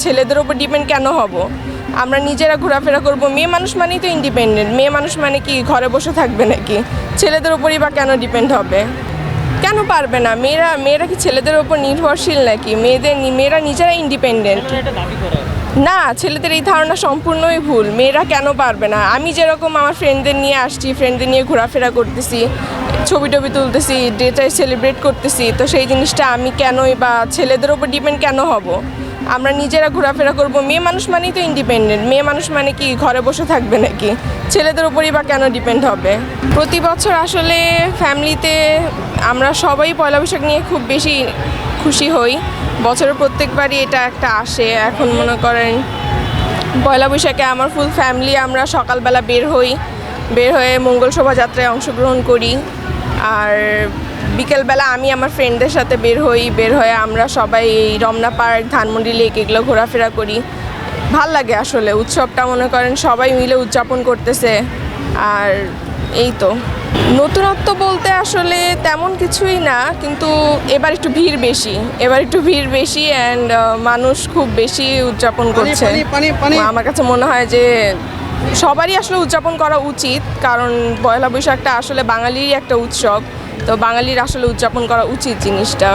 ছেলেদের উপর ডিপেন্ড কেন হব? আমরা নিজেরা ঘোরাফেরা করব। মেয়ে মানুষ মানেই তো ইন্ডিপেন্ডেন্ট। মেয়ে মানুষ মানে কি ঘরে বসে থাকবে নাকি? ছেলেদের উপরই বা কেন ডিপেন্ড হবে? কেন পারবে না? মেয়েরা কি ছেলেদের উপর নির্ভরশীল নাকি? মেয়েরা নিজেরা ইন্ডিপেন্ডেন্ট। না, ছেলেদের এই ধারণা সম্পূর্ণই ভুল। মেয়েরা কেন পারবে না? আমি যেরকম আমার ফ্রেন্ডদের নিয়ে আসছি, ফ্রেন্ডদের নিয়ে ঘোরাফেরা করতেছি, ছবি টবি তুলতেছি, ডেটাই সেলিব্রেট করতেছি, তো সেই জিনিসটা আমি কেনই বা ছেলেদের উপর ডিপেন্ড কেন হব? আমরা নিজেরা ঘোরাফেরা করব। মেয়ে মানুষ মানেই তো ইন্ডিপেন্ডেন্ট। মেয়ে মানুষ মানে কি ঘরে বসে থাকবে নাকি? ছেলেদের উপরই বা কেন ডিপেন্ড হবে? প্রতি বছর আসলে ফ্যামিলিতে আমরা সবাই পয়লা বৈশাখ নিয়ে খুব বেশি খুশি হই। বছরের প্রত্যেকবারই এটা একটা আসে। এখন মনে করেন পয়লা বৈশাখে আমার ফুল ফ্যামিলি আমরা সকালবেলা বের হয়ে মঙ্গল শোভাযাত্রায় অংশগ্রহণ করি। আর বিকেলবেলা আমি আমার ফ্রেন্ডদের সাথে বের হয়ে আমরা সবাই এই রমনা পার্ক, ধানমন্ডি লেক এগুলো ঘোরাফেরা করি। ভাল লাগে আসলে উৎসবটা, মনে করেন সবাই মিলে উদযাপন করতেছে। আর এই তো নতুনত্ব বলতে আসলে তেমন কিছুই না, কিন্তু এবার একটু ভিড় বেশি অ্যান্ড মানুষ খুব বেশি উদযাপন করছে। আমার কাছে মনে হয় যে সবারই আসলে উদযাপন করা উচিত, কারণ পয়লা বৈশাখটা আসলে বাঙালিরই একটা উৎসব। তো বাঙালির আসলে উদযাপন করা উচিত জিনিসটা।